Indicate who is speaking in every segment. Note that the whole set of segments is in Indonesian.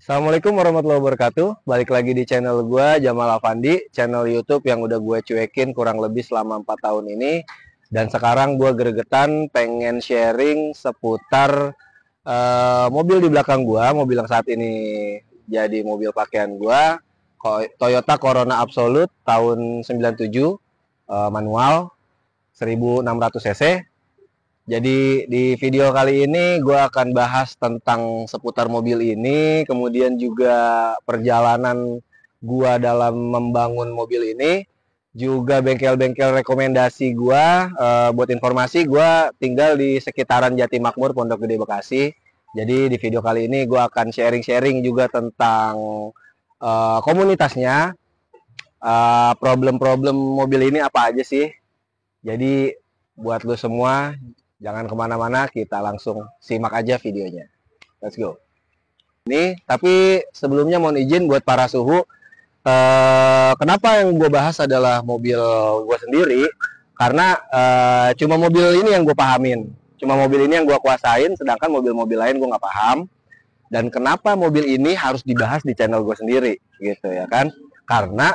Speaker 1: Assalamualaikum warahmatullahi wabarakatuh. Balik lagi di channel gue, Jamal Afandi, channel YouTube yang udah gue cuekin kurang lebih selama 4 tahun ini. Dan sekarang gue gregetan pengen sharing seputar mobil di belakang gue, mobil yang saat ini jadi mobil pakaian gue, Toyota Corona Absolute tahun 97, manual 1600 cc. Jadi di video kali ini gue akan bahas tentang seputar mobil ini, kemudian juga perjalanan gue dalam membangun mobil ini, juga bengkel-bengkel rekomendasi gue. Buat informasi, gue tinggal di sekitaran Jatimakmur, Pondok Gede, Bekasi. Jadi di video kali ini gue akan sharing-sharing juga tentang komunitasnya, problem-problem mobil ini apa aja sih. Jadi buat lo semua, jangan kemana-mana, kita langsung simak aja videonya. Let's go. Ini, tapi sebelumnya mohon izin buat para suhu, kenapa yang gue bahas adalah mobil gue sendiri, karena cuma mobil ini yang gue pahamin, cuma mobil ini yang gue kuasain, sedangkan mobil-mobil lain gue nggak paham. Dan kenapa mobil ini harus dibahas di channel gue sendiri, gitu ya kan? Karena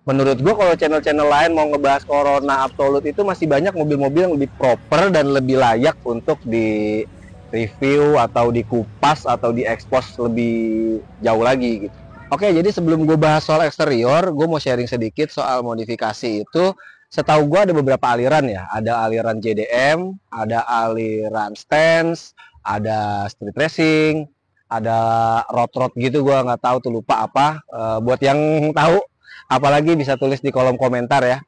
Speaker 1: menurut gue kalau channel-channel lain mau ngebahas Corona Absolute itu masih banyak mobil-mobil yang lebih proper dan lebih layak untuk di review atau dikupas atau diekspos lebih jauh lagi gitu. Oke, jadi sebelum gue bahas soal eksterior, gue mau sharing sedikit soal modifikasi itu. Setahu gue ada beberapa aliran ya, ada aliran JDM, ada aliran stance, ada street racing, ada road gitu, gue nggak tahu tuh, lupa apa. Buat yang tahu, apalagi bisa tulis di kolom komentar ya.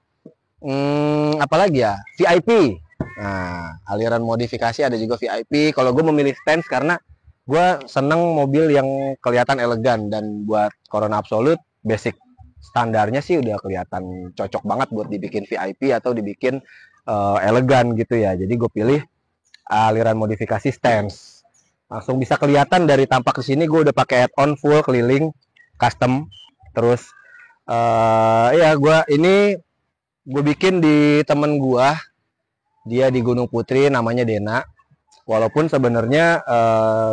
Speaker 1: Apalagi ya, VIP. Nah, aliran modifikasi ada juga VIP. Kalau gue memilih stance karena gue seneng mobil yang kelihatan elegan, dan buat Corona Absolute basic standarnya sih udah kelihatan cocok banget buat dibikin VIP atau dibikin elegan gitu ya. Jadi gue pilih aliran modifikasi stance. Langsung bisa kelihatan dari tampak di sini, gue udah pakai add-on full keliling custom. Terus ya gue bikin di temen gue, dia di Gunung Putri, namanya Dena. Walaupun sebenarnya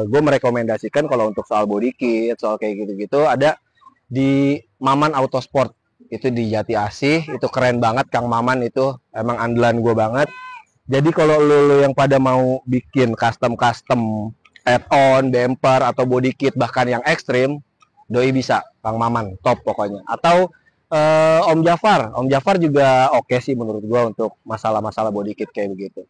Speaker 1: gue merekomendasikan kalau untuk soal body kit, soal kayak gitu-gitu, ada di Maman Autosport, itu di Jati Asih. Itu keren banget, Kang Maman itu emang andalan gue banget. Jadi kalau lo yang pada mau bikin custom add-on, bumper atau body kit bahkan yang ekstrim, doi bisa, Kang Maman top pokoknya. Atau Om Jafar juga oke sih menurut gue untuk masalah-masalah body kit kayak begitu.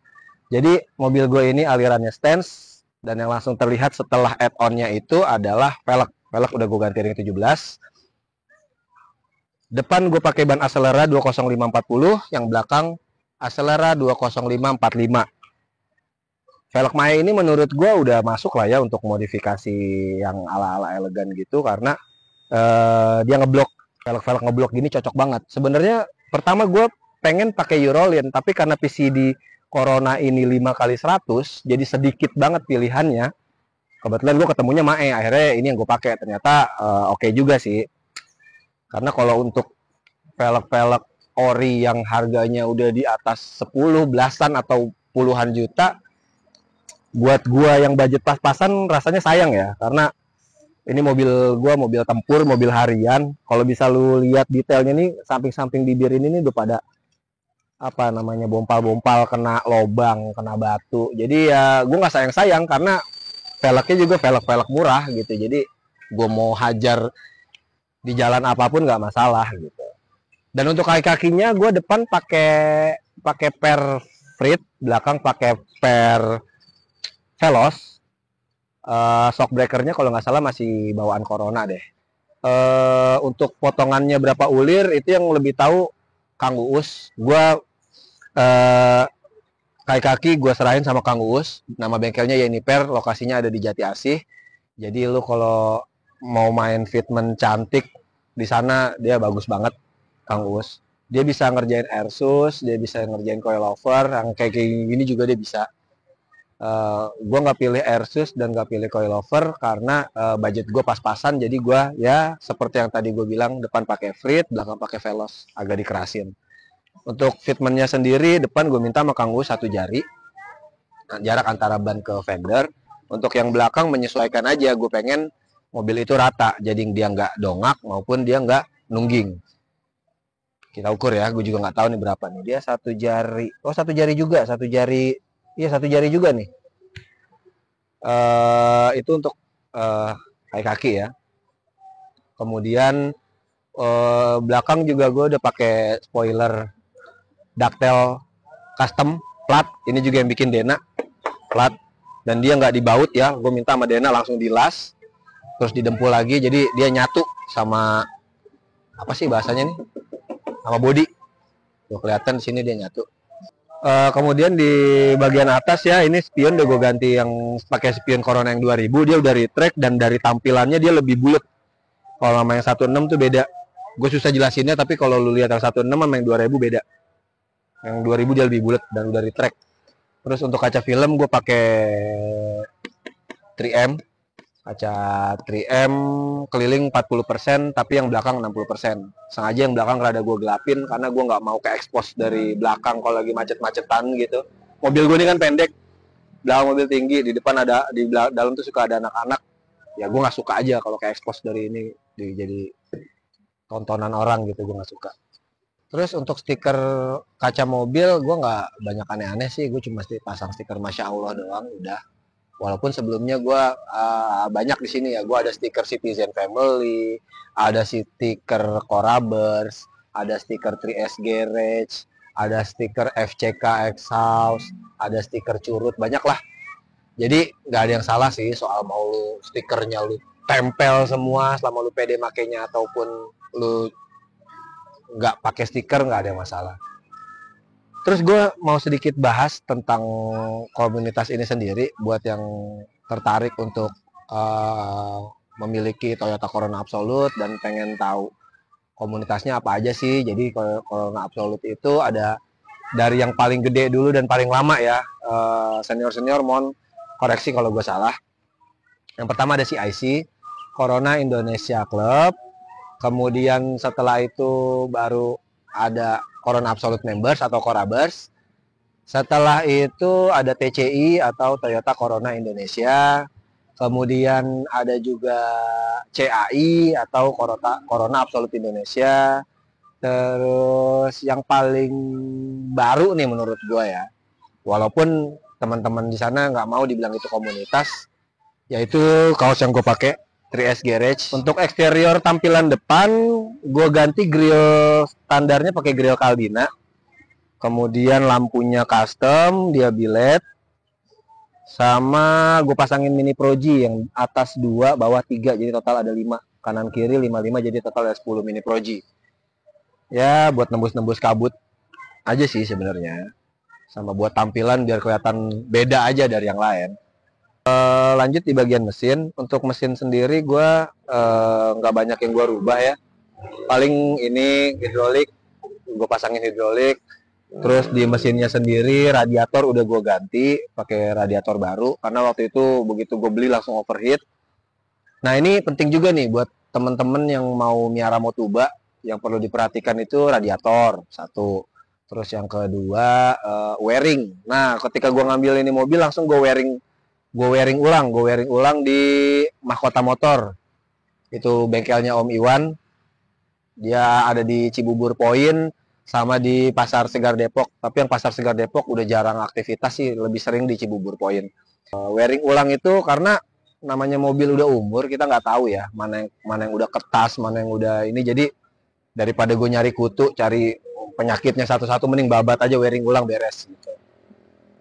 Speaker 1: Jadi mobil gue ini alirannya stance, dan yang langsung terlihat setelah add-onnya itu adalah velg. Velg udah gue ganti ring 17. Depan gue pakai ban Acelera 20540, yang belakang Acelera 20545. Velg Maya ini menurut gue udah masuk lah ya untuk modifikasi yang ala-ala elegan gitu, karena dia ngeblok, velg-velg ngeblok gini cocok banget. Sebenarnya pertama gue pengen pakai Eurolin, tapi karena PCD Corona ini 5x100, jadi sedikit banget pilihannya. Kebetulan gue ketemunya Mae, akhirnya ini yang gue pakai. Ternyata oke juga sih. Karena kalau untuk velg-velg ori yang harganya udah di atas 10 belasan atau puluhan juta, buat gua yang budget pas-pasan rasanya sayang ya, karena ini mobil gua mobil tempur, mobil harian. Kalau bisa lu lihat detailnya nih, samping-samping bibir ini nih udah pada apa namanya, bompal-bompal, kena lobang, kena batu. Jadi ya gua nggak sayang-sayang, karena velgnya juga velg-velg murah gitu. Jadi gua mau hajar di jalan apapun nggak masalah gitu. Dan untuk kaki-kakinya gua depan pakai per Frit, belakang pakai per Veloz. Shock breakernya kalau nggak salah masih bawaan Corona deh. Untuk potongannya berapa ulir itu yang lebih tahu Kang Uus. Gua kaki-kaki gue serahin sama Kang Uus. Nama bengkelnya Yeniper, lokasinya ada di Jati Asih. Jadi lu kalau mau main fitment cantik di sana, dia bagus banget, Kang Uus. Dia bisa ngerjain airsus, dia bisa ngerjain coilover, yang kayak gini juga dia bisa. Gue nggak pilih airsus dan nggak pilih coilover karena budget gue pas-pasan. Jadi gue ya seperti yang tadi gue bilang, depan pakai Frit, belakang pakai Veloz, agak dikerasin. Untuk fitmentnya sendiri, depan gue minta sama Kang Gus 1 jari, jarak antara ban ke fender. Untuk yang belakang menyesuaikan aja, gue pengen mobil itu rata, jadi dia nggak dongak maupun dia nggak nungging. Kita ukur ya, gue juga nggak tahu nih berapa nih. Dia satu jari, oh satu jari juga, satu jari, iya satu jari juga nih. Itu untuk kaki ya. Kemudian belakang juga gue udah pakai spoiler ductile custom plat. Ini juga yang bikin Dena plat, dan dia nggak dibaut ya. Gue minta sama Dena langsung dilas, terus didempul lagi, jadi dia nyatu sama apa sih bahasanya nih, sama body. Tuh kelihatan di sini dia nyatu. Kemudian di bagian atas ya, ini spion udah gue ganti yang pakai spion Corona yang 2000, dia udah retract dan dari tampilannya dia lebih bulat. Kalau sama yang 16 tuh beda. Gue susah jelasinnya, tapi kalau lu lihat yang 16 sama yang 2000 beda. Yang 2000 dia lebih bulat dan udah retract. Terus untuk kaca film gue pakai 3M. Kaca 3M keliling 40%, tapi yang belakang 60%. Sengaja yang belakang rada gue gelapin karena gue nggak mau ke expose dari belakang kalau lagi macet-macetan gitu. Mobil gue ini kan pendek, belakang mobil tinggi, di depan ada, di dalam tuh suka ada anak-anak. Ya gue nggak suka aja kalau ke expose dari ini jadi tontonan orang gitu, gue nggak suka. Terus untuk stiker kaca mobil gue nggak banyak aneh-aneh sih, gue cuma pasang stiker Masya Allah doang udah. Walaupun sebelumnya gue banyak di sini ya, gue ada stiker Citizen Family, ada stiker Corabers, ada stiker 3S Garage, ada stiker FCK X House, ada stiker Curut, banyak lah. Jadi nggak ada yang salah sih soal mau lu stikernya lu tempel semua selama lu pede makainya ataupun lu nggak pakai stiker, nggak ada masalah. Terus gue mau sedikit bahas tentang komunitas ini sendiri buat yang tertarik untuk memiliki Toyota Corona Absolute dan pengen tahu komunitasnya apa aja sih. Jadi Corona Absolute itu ada dari yang paling gede dulu dan paling lama ya. Senior-senior mohon koreksi kalau gue salah. Yang pertama ada CIC, Corona Indonesia Club. Kemudian setelah itu baru ada Corona Absolute Members atau Corabers. Setelah itu ada TCI atau Toyota Corona Indonesia. Kemudian ada juga CAI atau Corona Absolute Indonesia. Terus yang paling baru nih menurut gue ya, walaupun teman-teman di sana nggak mau dibilang itu komunitas, yaitu kaos yang gue pakai 3S Garage. Untuk eksterior tampilan depan gue ganti grill standarnya pakai grill Caldina. Kemudian lampunya custom, dia biled. Sama gue pasangin mini Proji yang atas 2, bawah 3, jadi total ada 5. Kanan kiri 5 jadi total ada 10 mini Proji. Ya buat nembus-nembus kabut aja sih sebenarnya. Sama buat tampilan biar kelihatan beda aja dari yang lain. Lanjut di bagian mesin. Untuk mesin sendiri gue nggak banyak yang gue rubah ya. Paling ini hidrolik, gue pasangin hidrolik. Terus di mesinnya sendiri radiator udah gue ganti pakai radiator baru karena waktu itu begitu gue beli langsung overheat. Nah ini penting juga nih buat temen-temen yang mau miara Motuba, yang perlu diperhatikan itu radiator satu. Terus yang kedua wearing. Nah ketika gue ngambil ini mobil langsung gue wearing ulang di Mahkota Motor. Itu bengkelnya Om Iwan. Dia ada di Cibubur Point sama di Pasar Segar Depok. Tapi yang Pasar Segar Depok udah jarang aktivitas sih, lebih sering di Cibubur Point. Wearing ulang itu karena namanya mobil udah umur, kita nggak tahu ya mana yang udah kertas, mana yang udah ini. Jadi daripada gue nyari kutu, cari penyakitnya satu-satu, mending babat aja wearing ulang beres. Gitu.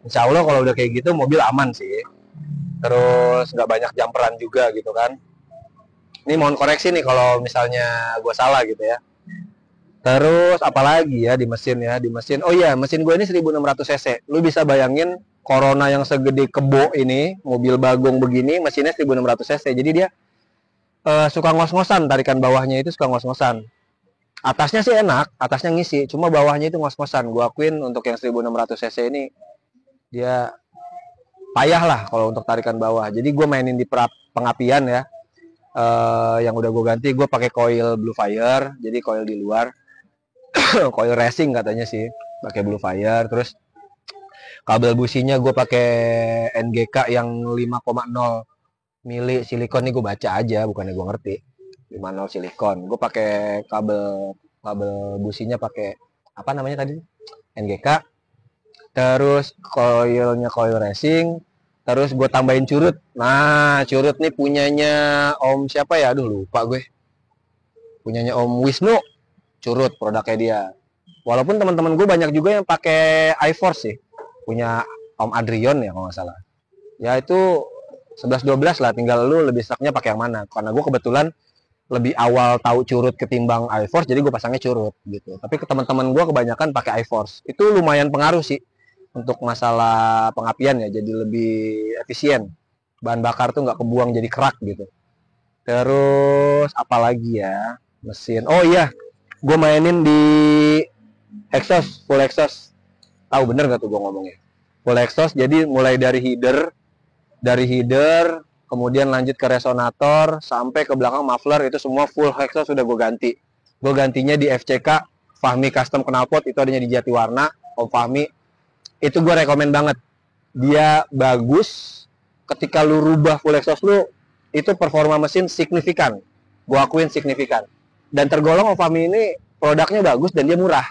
Speaker 1: Insya Allah kalau udah kayak gitu mobil aman sih. Terus nggak banyak jumperan juga gitu kan. Ini mohon koreksi nih kalau misalnya gue salah gitu ya. Terus apalagi ya di mesin ya, di mesin. Oh iya, mesin gue ini 1600 cc. Lu bisa bayangin Corona yang segede kebo ini, mobil bagong begini, mesinnya 1600 cc. Jadi dia suka ngos-ngosan, tarikan bawahnya itu suka ngos-ngosan. Atasnya sih enak, atasnya ngisi, cuma bawahnya itu ngos-ngosan. Gue akuin untuk yang 1600 cc ini dia payah lah kalau untuk tarikan bawah. Jadi gue mainin di pengapian ya. Yang udah gue ganti, gue pakai coil Blue Fire, jadi coil di luar. Coil racing katanya sih, pakai Blue Fire. Terus kabel businya gue pakai NGK yang 5,0 Mili silikon nih gue baca aja, bukannya gue ngerti. 50 silikon. Gue pakai kabel kabel businya pakai apa namanya tadi? NGK. Terus coilnya coil racing. Terus gue tambahin curut. Nah, curut nih punyanya Om siapa ya? Aduh lupa gue. Punyanya Om Wisnu. Curut produknya dia. Walaupun teman-teman gue banyak juga yang pakai iForce sih. Punya Om Adrion ya kalau nggak salah. Ya itu 11-12 lah, tinggal lu lebih saknya pakai yang mana. Karena gue kebetulan lebih awal tahu curut ketimbang iForce, jadi gue pasangnya curut gitu. Tapi ke teman-teman gue kebanyakan pakai iForce. Itu lumayan pengaruh sih untuk masalah pengapian ya, jadi lebih efisien. Bahan bakar tuh nggak kebuang jadi kerak gitu. Terus apalagi ya mesin. Oh iya, gue mainin di exhaust, full exhaust. Tahu bener gak tuh gue ngomongnya? Full exhaust, jadi mulai dari header, kemudian lanjut ke resonator, sampai ke belakang muffler, itu semua full exhaust sudah gue ganti. Gue gantinya di FCK, Fahmi Custom Knalpot, itu adanya di Jatiwarna, Om Fahmi. Itu gue rekomen banget. Dia bagus, ketika lu rubah full exhaust lu, itu performa mesin signifikan. Gue akuin signifikan. Dan tergolong Om Fahmi ini produknya bagus dan dia murah.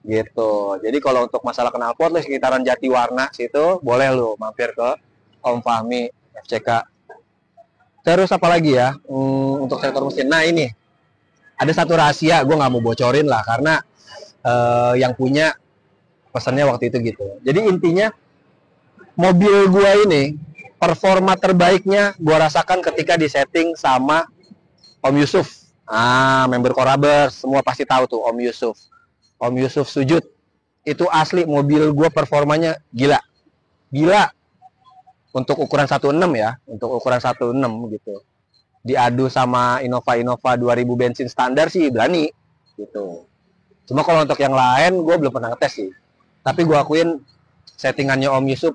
Speaker 1: Gitu. Jadi kalau untuk masalah knalpot lu sekitaran Jatiwarna situ, boleh lu mampir ke Om Fahmi FCK. Terus apa lagi ya untuk sektor mesin? Nah ini ada satu rahasia, gue nggak mau bocorin lah karena yang punya pesannya waktu itu gitu. Jadi intinya mobil gue ini performa terbaiknya gue rasakan ketika disetting sama Om Yusuf. Member Korabers semua pasti tahu tuh Om Yusuf. Om Yusuf Sujud itu asli mobil gue performanya gila, gila. Untuk ukuran 16 ya, untuk ukuran 16 gitu. Diadu sama Innova 2000 bensin standar sih berani gitu. Cuma kalau untuk yang lain gue belum pernah ngetes sih. Tapi gue akuin settingannya Om Yusuf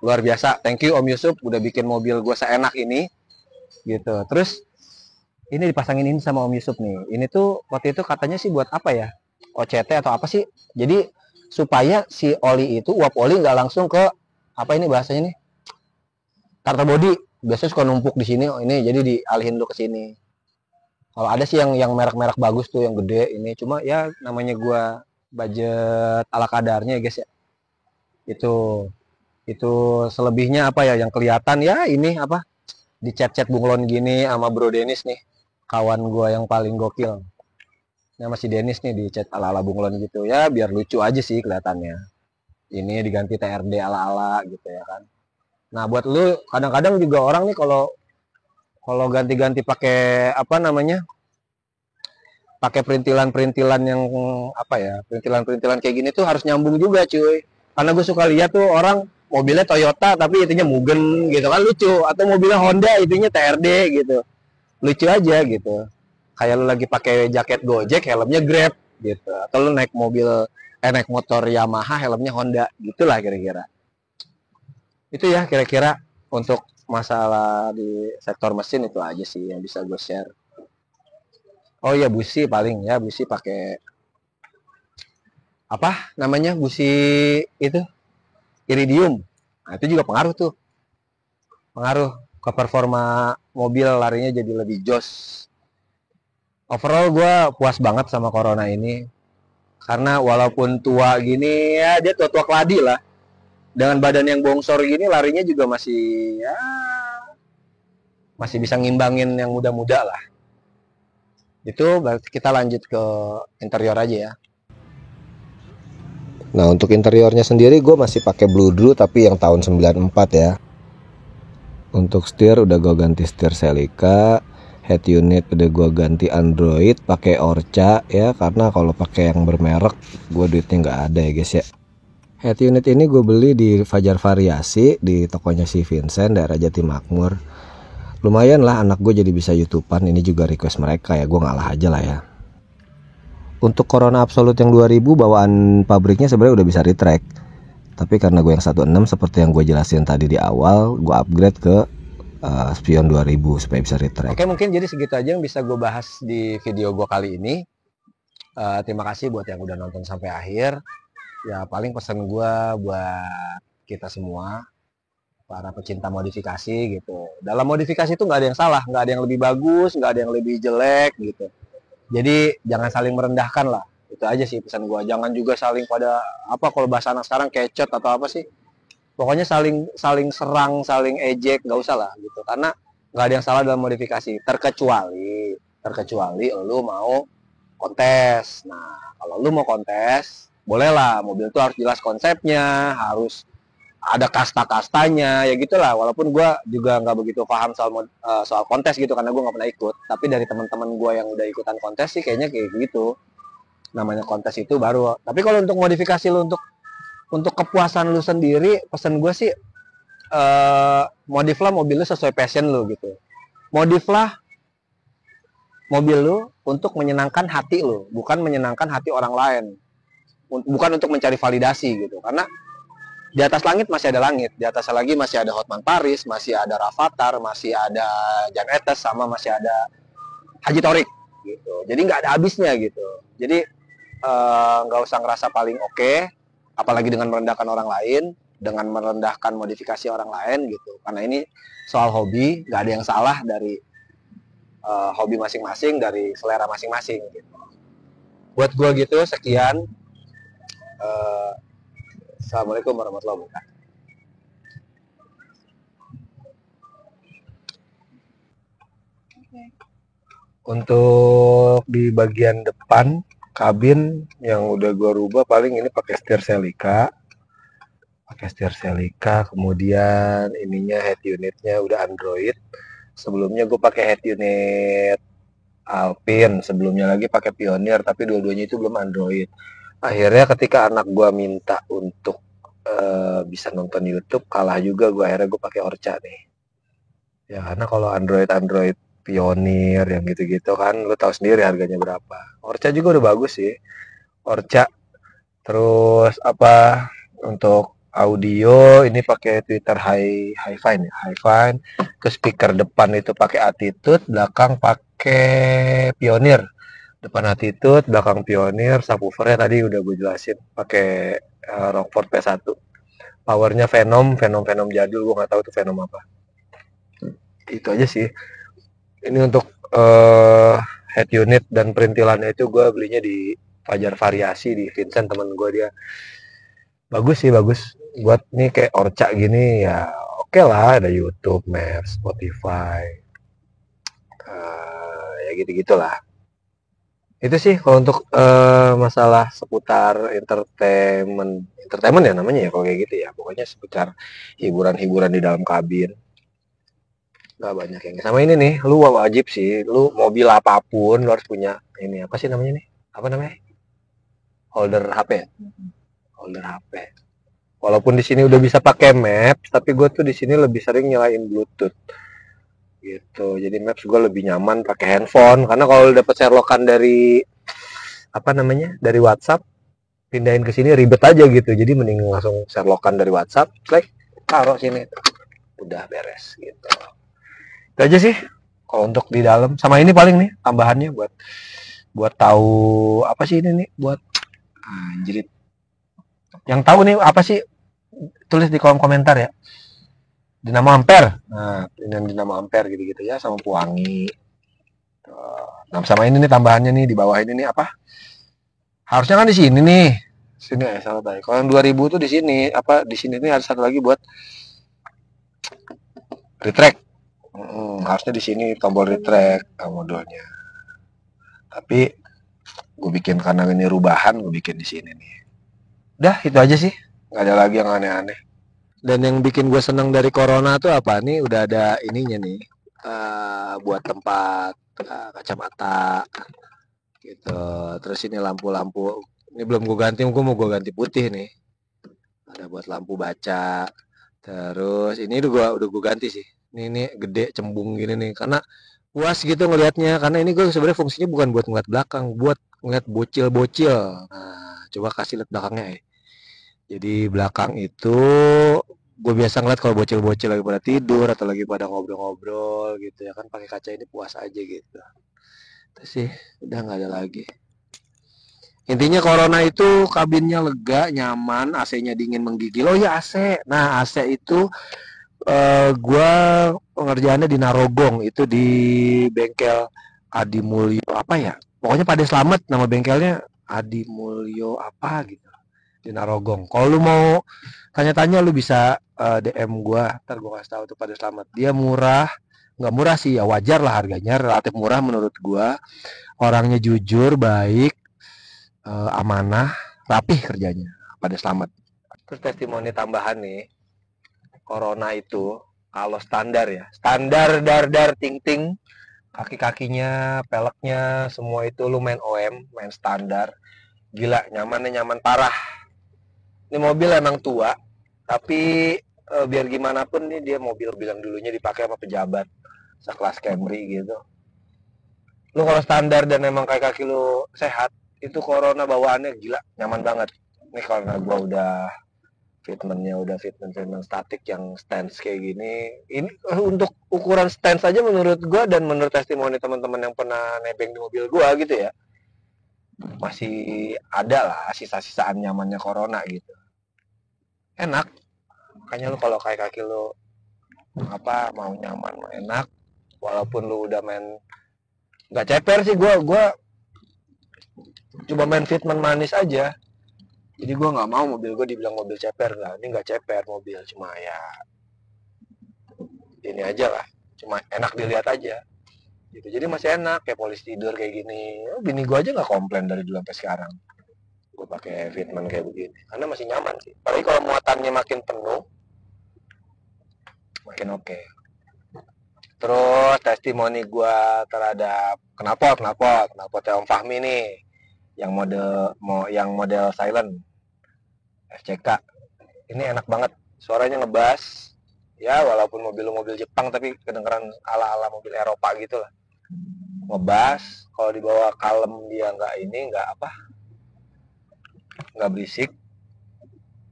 Speaker 1: luar biasa. Thank you Om Yusuf udah bikin mobil gue seenak ini gitu. Terus ini dipasangin ini sama Om Yusuf nih. Ini tuh waktu itu katanya sih buat apa ya? OCT atau apa sih? Jadi supaya si oli itu uap oli nggak langsung ke apa ini bahasanya nih? Starter body. Biasanya suka numpuk di sini. Ini jadi dialihin dulu ke sini. Kalau ada sih yang merek-merek bagus tuh yang gede ini. Cuma ya namanya gua budget ala kadarnya ya guys ya. Itu selebihnya apa ya yang kelihatan ya ini apa? Dicet-cet bunglon gini sama Bro Dennis nih. Kawan gua yang paling gokil. Nah masih Dennis nih dicat ala-ala bunglon gitu ya biar lucu aja sih kelihatannya. Ini diganti TRD ala-ala gitu ya kan. Nah buat lu kadang-kadang juga orang nih kalau kalau ganti-ganti pakai apa namanya pakai perintilan-perintilan yang apa ya perintilan-perintilan kayak gini tuh harus nyambung juga cuy. Karena gue suka lihat tuh orang mobilnya Toyota tapi itunya Mugen gitu kan lucu atau mobilnya Honda itunya TRD gitu lucu aja gitu. Kayak lu lagi pakai jaket Gojek helmnya Grab gitu atau lu naik naik motor Yamaha helmnya Honda gitulah kira-kira. Itu ya kira-kira untuk masalah di sektor mesin itu aja sih yang bisa gue share. Oh iya busi paling ya busi pakai apa namanya busi itu iridium. Nah, itu juga pengaruh tuh. Pengaruh ke performa mobil larinya jadi lebih jos. Overall gue puas banget sama Corona ini. Karena walaupun tua gini ya dia tua-tua keladi lah. Dengan badan yang bongsor gini larinya juga masih ya masih bisa ngimbangin yang muda-muda lah. Itu berarti kita lanjut ke interior aja ya.
Speaker 2: Nah untuk interiornya sendiri gue masih pakai Blue Drew tapi yang tahun 94 ya. Untuk setir udah gue ganti setir Celica, head unit udah gue ganti Android pakai Orca ya karena kalau pakai yang bermerek gue duitnya nggak ada ya guys ya. Head unit ini gue beli di Fajar Variasi di tokonya si Vincent daerah Jatimakmur. Lumayan lah anak gue jadi bisa YouTubean, ini juga request mereka ya, gue ngalah aja lah ya. Untuk Corona Absolute yang 2000 bawaan pabriknya sebenarnya udah bisa retract. Tapi karena gue yang 16 seperti yang gue jelasin tadi di awal, gue upgrade ke Spion 2000 supaya bisa retract.
Speaker 1: Oke mungkin jadi segitu aja yang bisa gue bahas di video gue kali ini. Terima kasih buat yang udah nonton sampai akhir. Ya paling pesan gue buat kita semua. para pecinta modifikasi gitu. Dalam modifikasi itu nggak ada yang salah, nggak ada yang lebih bagus, nggak ada yang lebih jelek gitu. Jadi jangan saling merendahkan lah. Itu aja sih pesan gua. Jangan juga saling pada apa kalau bahasa anak sekarang kecot atau apa sih. Pokoknya saling saling serang, saling ejek, nggak usah lah gitu. Karena nggak ada yang salah dalam modifikasi. Terkecuali lu mau kontes. Nah, kalau lu mau kontes, bolehlah mobil itu harus jelas konsepnya, harus ada kasta-kastanya, ya gitulah. Walaupun gue juga nggak begitu paham soal kontes gitu, karena gue nggak pernah ikut. Tapi dari teman-teman gue yang udah ikutan kontes sih kayaknya kayak gitu. Namanya kontes itu baru. Tapi kalau untuk modifikasi lu untuk kepuasan lu sendiri, pesan gue sih modiflah mobil lu sesuai passion lu gitu. Modiflah mobil lu untuk menyenangkan hati lu, bukan menyenangkan hati orang lain. Bukan untuk mencari validasi gitu. Karena di atas langit masih ada langit, di atas lagi masih ada Hotman Paris, masih ada Rafathar, masih ada Jan Etes, sama masih ada Haji Torik gitu. Jadi nggak ada habisnya gitu. Jadi nggak usah ngerasa paling oke, apalagi dengan merendahkan orang lain, dengan merendahkan modifikasi orang lain gitu. Karena ini soal hobi, nggak ada yang salah dari hobi masing-masing, dari selera masing-masing gitu. Buat gua gitu, sekian. Assalamualaikum warahmatullahi wabarakatuh. Untuk di bagian depan kabin yang udah gua rubah paling ini pakai setir Celica, kemudian ininya head unitnya udah Android. Sebelumnya gue pakai head unit Alpine, sebelumnya lagi pakai Pioneer, tapi dua-duanya itu belum Android. Akhirnya ketika anak gue minta untuk bisa nonton YouTube, kalah juga gue, akhirnya gue pakai Orca nih. Ya karena kalau Android Pioneer yang gitu-gitu kan, lu tahu sendiri harganya berapa. Orca juga udah bagus sih, Orca. Terus apa untuk audio ini pakai Twitter Hi-Fine ya, Hi-Fine. Ke speaker depan itu pakai Attitude, belakang pakai Pioneer. Depan Attitude, belakang Pioneer, subwoofernya tadi udah gue jelasin pakai Rockford P1. Powernya Venom jadul, gue nggak tahu itu Venom apa. Itu aja sih. Ini untuk head unit dan perintilannya itu gue belinya di Fajar Variasi di Vincent, temen gue, dia bagus sih, bagus buat nih kayak Orca gini ya. Oke lah, ada YouTube, Maps, Spotify, ya gitu-gitulah. Itu sih kalau untuk masalah seputar entertainment ya namanya ya kalau kayak gitu ya. Pokoknya seputar hiburan-hiburan di dalam kabin. Gak banyak yang sama ini nih. Lu wajib sih, lu mobil apapun lu harus punya ini, apa sih namanya nih? Apa namanya? Holder HP. Holder HP. Walaupun di sini udah bisa pakai Maps, tapi gue tuh di sini lebih sering nyalain Bluetooth gitu. Jadi Maps gue lebih nyaman pakai handphone, karena kalau dapet Sherlockan dari apa namanya, dari WhatsApp, pindahin ke sini ribet aja gitu. Jadi mending langsung Sherlockan dari WhatsApp, klik, taruh sini, udah beres gitu. Itu aja sih kalau untuk di dalam. Sama ini paling nih tambahannya buat tahu apa sih ini nih, buat anjrit. Yang tahu nih apa sih, tulis di kolom komentar ya. Dinamo Ampere. Nah, ini dinamo Ampere gitu-gitu ya, sama pewangi. Nah, sama ini nih tambahannya nih di bawah ini nih apa? Harusnya kan di sini nih. Sini ya, salah tadi. Kalau yang 2000 tuh di sini, apa di sini nih ada satu lagi buat retract. Harusnya di sini tombol retract modulnya. Tapi gue bikin karena ini rubahan, gue bikin di sini nih. Udah, itu aja sih. Nggak ada lagi yang aneh-aneh. Dan yang bikin gue seneng dari Corona tuh apa nih? Udah ada ininya nih, buat tempat kacamata gitu. Terus ini lampu-lampu. Ini belum gue ganti, gue mau gue ganti putih nih. Ada buat lampu baca. Terus ini udah gue ganti sih. Ini gede cembung gini nih, karena puas gitu ngelihatnya. Karena ini gue sebenarnya fungsinya bukan buat ngeliat belakang, buat ngeliat bocil-bocil. Nah, coba kasih lihat belakangnya ya. Jadi belakang itu gue biasa ngeliat kalau bocil-bocil lagi pada tidur atau lagi pada ngobrol-ngobrol gitu ya kan, pakai kaca ini puas aja gitu. Itu sih, udah nggak ada lagi. Intinya Corona itu kabinnya lega, nyaman, AC-nya dingin menggigil. Oh ya AC. Nah AC itu Gua pengerjaannya di Narogong, itu di bengkel Adi Mulyo apa ya? Pokoknya pada selamat nama bengkelnya, Adi Mulyo apa gitu di Narogong. Kalau lu mau tanya-tanya lu bisa DM gua, ntar gua kasih tahu tuh pada selamat. Dia murah, nggak murah sih ya, wajar lah harganya, relatif murah menurut gua. Orangnya jujur, baik, amanah, rapih kerjanya. Pada selamat. Terus testimoni tambahan nih, Corona itu kalau standar ya, standar dar dar ting ting, kaki-kakinya, peleknya, semua itu lu main OM, main standar, gila nyamannya nyaman parah. Ini mobil emang tua, tapi biar gimana pun nih dia mobil bilang dulunya dipakai sama pejabat sekelas Camry gitu. Lu kalau standar dan emang kayak kaki lu sehat, itu Corona bawaannya gila, nyaman banget. Nih karena gua udah fitmentnya udah fitment statik yang stance kayak gini, ini untuk ukuran stance aja menurut gua dan menurut testimoni teman-teman yang pernah nebeng di mobil gua gitu ya, masih ada lah sisa-sisaan nyamannya Corona gitu, enak. Makanya lu kalau kayak kaki lu apa mau nyaman mau enak, walaupun lu udah main nggak ceper sih, gua coba main fitment manis aja. Jadi gua nggak mau mobil gua dibilang mobil ceper, lah ini nggak ceper mobil, cuma ya ini aja lah, cuma enak dilihat aja gitu. Jadi masih enak kayak polis tidur kayak gini. Bini gua aja nggak komplain dari dulu sampai sekarang gue pakai fitment kayak begini karena masih nyaman sih. Apalagi kalau muatannya makin penuh makin oke. Terus testimoni gua terhadap knalpot Om Fahmi nih, yang model silent FCK ini enak banget, suaranya ngebas ya, walaupun mobil Jepang tapi kedengeran ala mobil Eropa gitu lah, ngebas. Kalau dibawa kalem dia nggak berisik,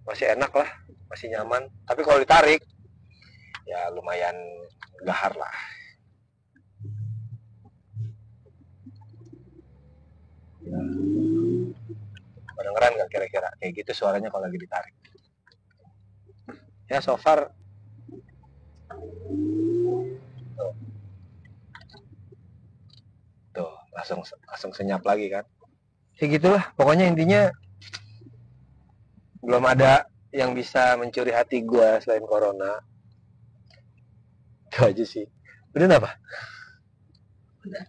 Speaker 1: masih enak lah, masih nyaman. Tapi kalau ditarik ya lumayan gahar lah. Kedengeran nggak kira-kira kayak gitu suaranya kalau lagi ditarik? Ya so far tuh, tuh langsung senyap lagi kan. Kayak gitulah pokoknya, intinya belum ada yang bisa mencuri hati gue selain Corona. Itu aja sih. Udah apa? Udah.